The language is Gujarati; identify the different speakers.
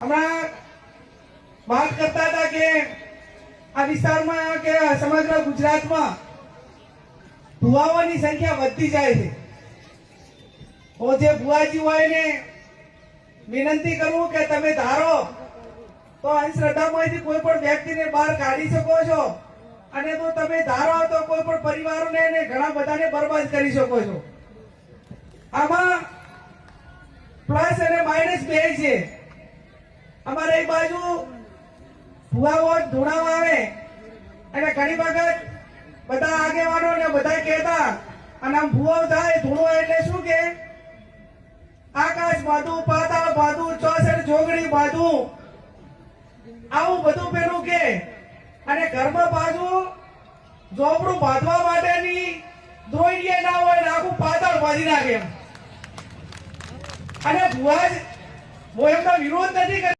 Speaker 1: હમણાં વાત કરતા હતા કે આ વિસ્તારમાં કે સમગ્ર ગુજરાતમાં ભુવાઓની સંખ્યા વધતી જાય છે. હું જે ભુવાજી હોય ને વિનંતી કરું કે તમે ધારો તો અંધશ્રદ્ધામાંથી કોઈ પણ વ્યક્તિને બહાર કાઢી શકો છો, અને તો તમે ધારો તો કોઈ પણ પરિવારોને ઘણા બધાને બરબાદ કરી શકો છો. આમાં પ્લસ અને માઇનસ બે છે. અમારે એક બાજુ ભુવાઓ ધૂણાવા આવે અને ઘણી વખત બધા આગેવાનો ને બધા કહેતા, અને આમ ભુવો થાય ધૂણો એટલે શું કે આકાશ બાંધું, પાતાળ બાંધું, 64 જોગણી બાંધું, આવું બધું પેલું કે, અને ઘરમાં બાજુ ઝોપડું બાંધવા માટેની દ્રોઈએ ના હોય ને આખું પાતાળ બાંધી નાખે. અને ભુવા જ હું એમનો વિરોધ નથી કરતો.